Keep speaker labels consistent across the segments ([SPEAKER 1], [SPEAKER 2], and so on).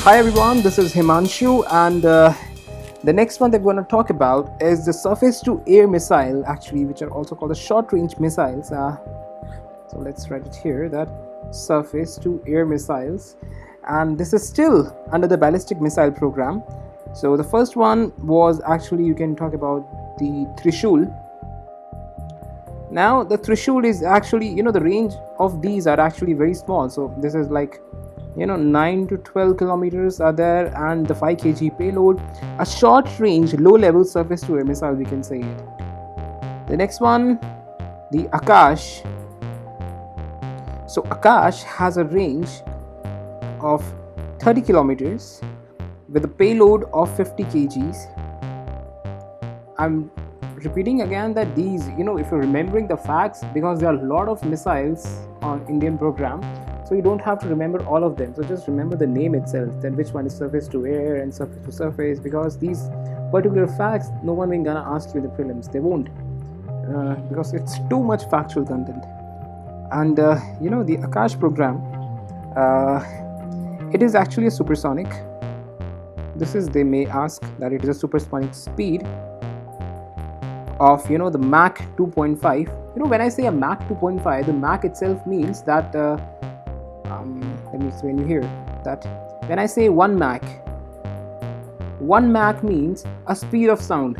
[SPEAKER 1] Hi everyone, this is Himanshu, and the next one that we're going to talk about is the surface to air missile, actually, which are also called the short range missiles. So let's write it here, that surface to air missiles, and this is still under the ballistic missile program. So the first one was actually, you can talk about the Trishul. Now the Trishul is actually, the range of these are actually very small. So this is like 9 to 12 kilometers are there, and the 5 kg payload, a short range low level surface to air missile, we can say it. The next one, the AAKASH. So AAKASH has a range of 30 kilometers with a payload of 50 kgs. I'm repeating again that these, if you're remembering the facts, because there are a lot of missiles on Indian program, so you don't have to remember all of them. So just remember the name itself, then which one is surface to air and surface to surface, because these particular facts no one will gonna ask you in the prelims. They won't, because it's too much factual content. And the AAKASH program, it is actually a supersonic. They may ask that it is a supersonic speed of the Mach 2.5. When I say a Mach 2.5, the Mach itself means that let me explain you here, that when I say 1 Mach means a speed of sound,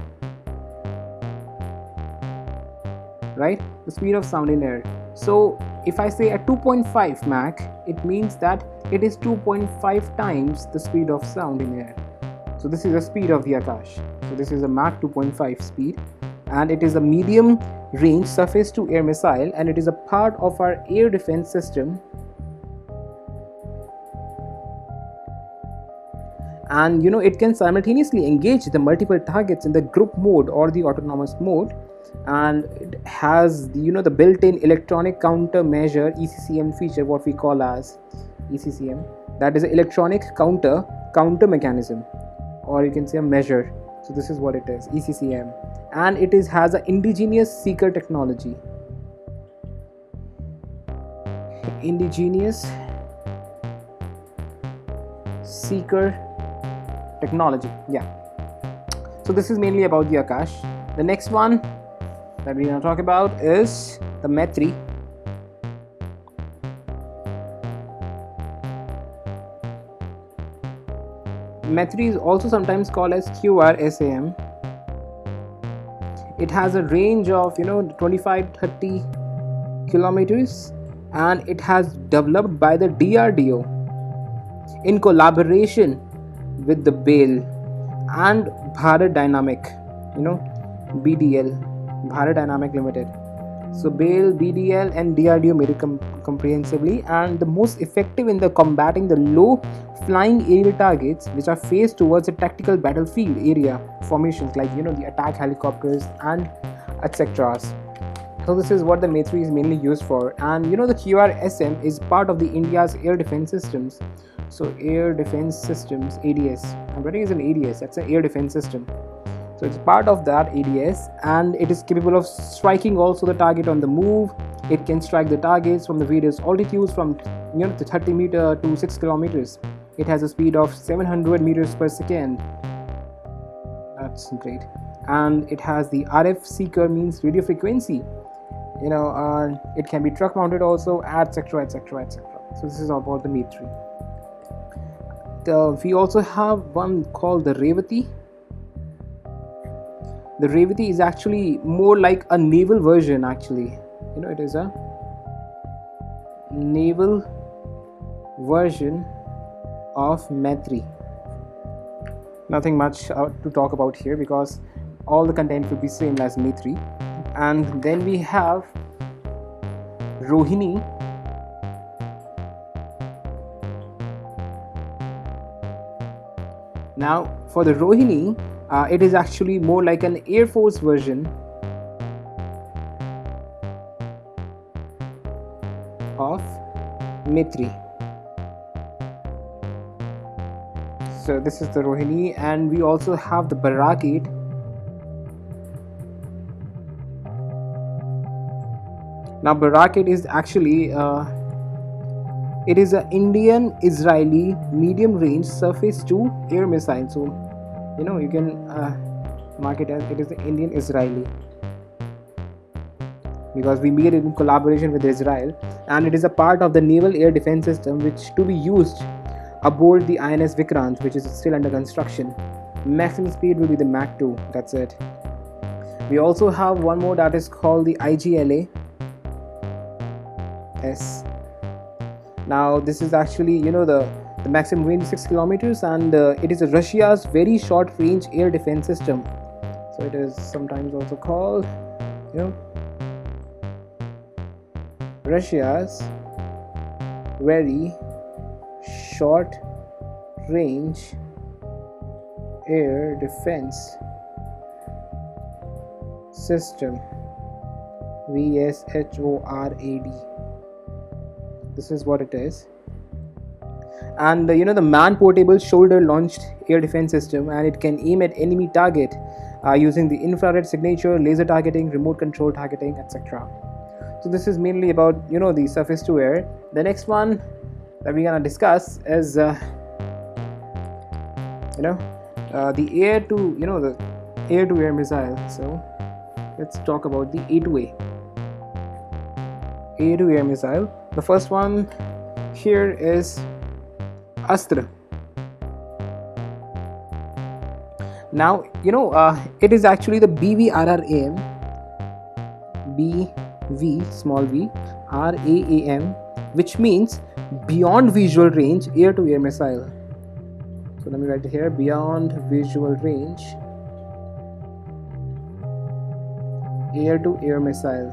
[SPEAKER 1] right? The speed of sound in air. So if I say a 2.5 Mach, it means that it is 2.5 times the speed of sound in air. So this is the speed of the AAKASH. So this is a Mach 2.5 speed, and it is a medium range surface to air missile, and it is a part of our air defense system. And it can simultaneously engage the multiple targets in the group mode or the autonomous mode, and it has the built-in electronic countermeasure ECCM feature, what we call as ECCM, that is an electronic counter mechanism, or you can say a measure. So this is what it is, ECCM, and it has an indigenous seeker technology. Indigenous seeker technology, yeah. So this is mainly about the AAKASH. The next one that we're going to talk about is the Maitri. Maitri is also sometimes called as QRSAM. It has a range of 25-30 kilometers, and it has developed by the DRDO in collaboration with the BALE and Bharat Dynamic, BDL, Bharat Dynamic Limited. So BALE, BDL and DRDO made it comprehensively, and the most effective in the combating the low flying aerial targets which are faced towards a tactical battlefield area formations, like the attack helicopters and etc. So this is what the Maitri is mainly used for. And the QRSAM is part of the India's air defense systems. So air defense systems, ADS, I'm writing as an ADS, that's an air defense system. So it's part of that ADS, and it is capable of striking also the target on the move. It can strike the targets from the various altitudes from the 30 meter to 6 kilometers. It has a speed of 700 meters per second. That's great. And it has the RF seeker, means radio frequency. It can be truck mounted also, etc, etc, etc. So this is about the Maitri. We also have one called the Revati. The Revati is actually more like a naval version, actually. It is a naval version of Maitri. Nothing much to talk about here, because all the content will be same as Maitri. And then we have Rohini. Now for the Rohini, it is actually more like an Air Force version of Maitri. So this is the Rohini, and we also have the Barak 8. Now Barak 8 is actually It is an Indian Israeli medium range surface to air missile. So, you can mark it as it is the Indian Israeli, because we made it in collaboration with Israel, and it is a part of the naval air defense system which to be used aboard the INS Vikrant, which is still under construction. Maximum speed will be the Mach 2. That's it. We also have one more that is called the IGLAS. Now this is actually the maximum range is 6 kilometers, and it is Russia's very short range air defense system. So it is sometimes also called Russia's very short range air defense system, VSHORAD. This is what it is. And the man portable shoulder launched air defense system, and it can aim at enemy target using the infrared signature, laser targeting, remote control targeting, etc. So this is mainly about the surface to air. The next one that we're gonna discuss is the air to the air to air missile. So let's talk about the A2A air to air missile. The first one here is ASTRA. Now it is actually the BVRRAM, BV small v RAM, which means beyond visual range air to air missile. So let me write it here: beyond visual range air to air missile.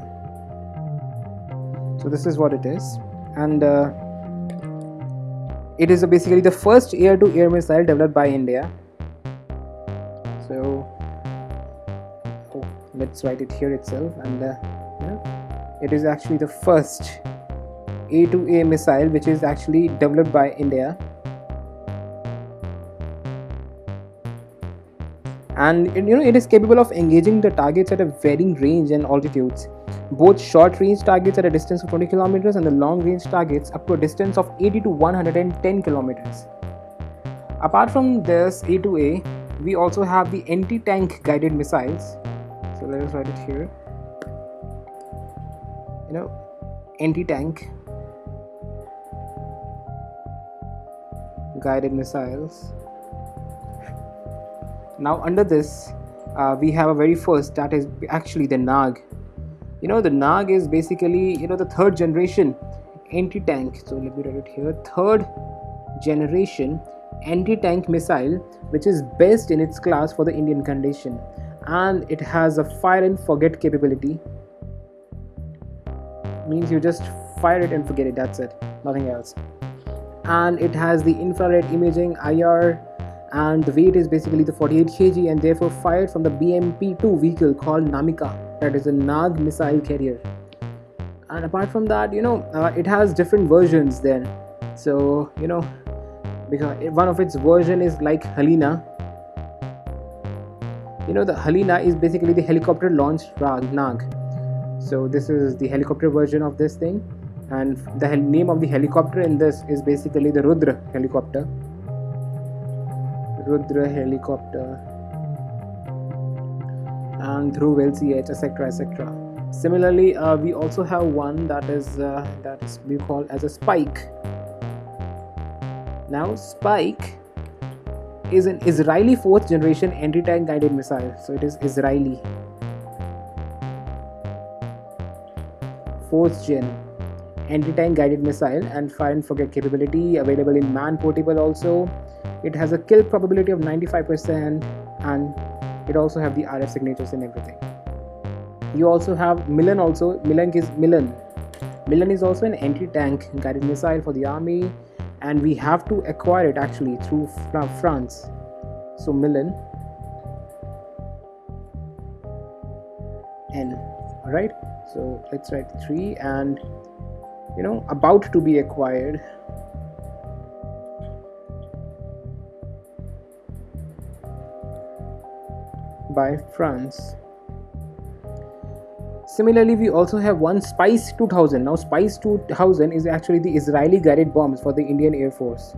[SPEAKER 1] So this is what it is, and it is basically the first air to air missile developed by India. So let's write it here itself, and it is actually the first A2A missile which is actually developed by India, and it is capable of engaging the targets at a varying range and altitudes, both short range targets at a distance of 20 kilometers and the long range targets up to a distance of 80 to 110 kilometers. Apart from this A2A, we also have the anti-tank guided missiles. So let us write it here. Anti-tank guided missiles. Now under this we have a very first, that is actually the NAG. The NAG is basically the third generation anti-tank. So let me write it here: third generation anti-tank missile, which is best in its class for the Indian condition, and it has a fire and forget capability. Means you just fire it and forget it, that's it, nothing else. And it has the infrared imaging IR, and the weight is basically the 48 kg, and therefore fired from the BMP-2 vehicle called Namika, that is a NAG missile carrier. And apart from that, it has different versions then. So because one of its version is like Helina. The Helina is basically the helicopter launched NAG. So this is the helicopter version of this thing, and the name of the helicopter in this is basically the Rudra helicopter. And Dhruv LCH, etc., etc. Similarly, we also have one that is we call as a Spike. Now Spike is an Israeli 4th generation anti-tank guided missile. So it is Israeli 4th gen anti-tank guided missile, and fire and forget capability, available in man portable also. It has a kill probability of 95%, and it also have the RF signatures and everything. You also have MILAN also. MILAN is also an anti-tank guided missile for the army, and we have to acquire it actually through France. So MILAN N. Alright, so let's write 3, and about to be acquired. By France. Similarly, we also have one Spice 2000. Now, Spice 2000 is actually the Israeli guided bombs for the Indian Air Force.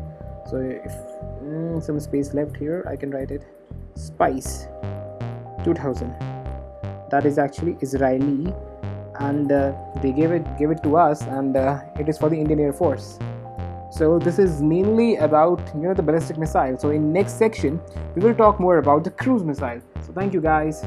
[SPEAKER 1] So, if some space left here, I can write it. Spice 2000. That is actually Israeli, and they gave it to us, and it is for the Indian Air Force. So this is mainly about the ballistic missile. So in next section we will talk more about the cruise missile. So thank you guys.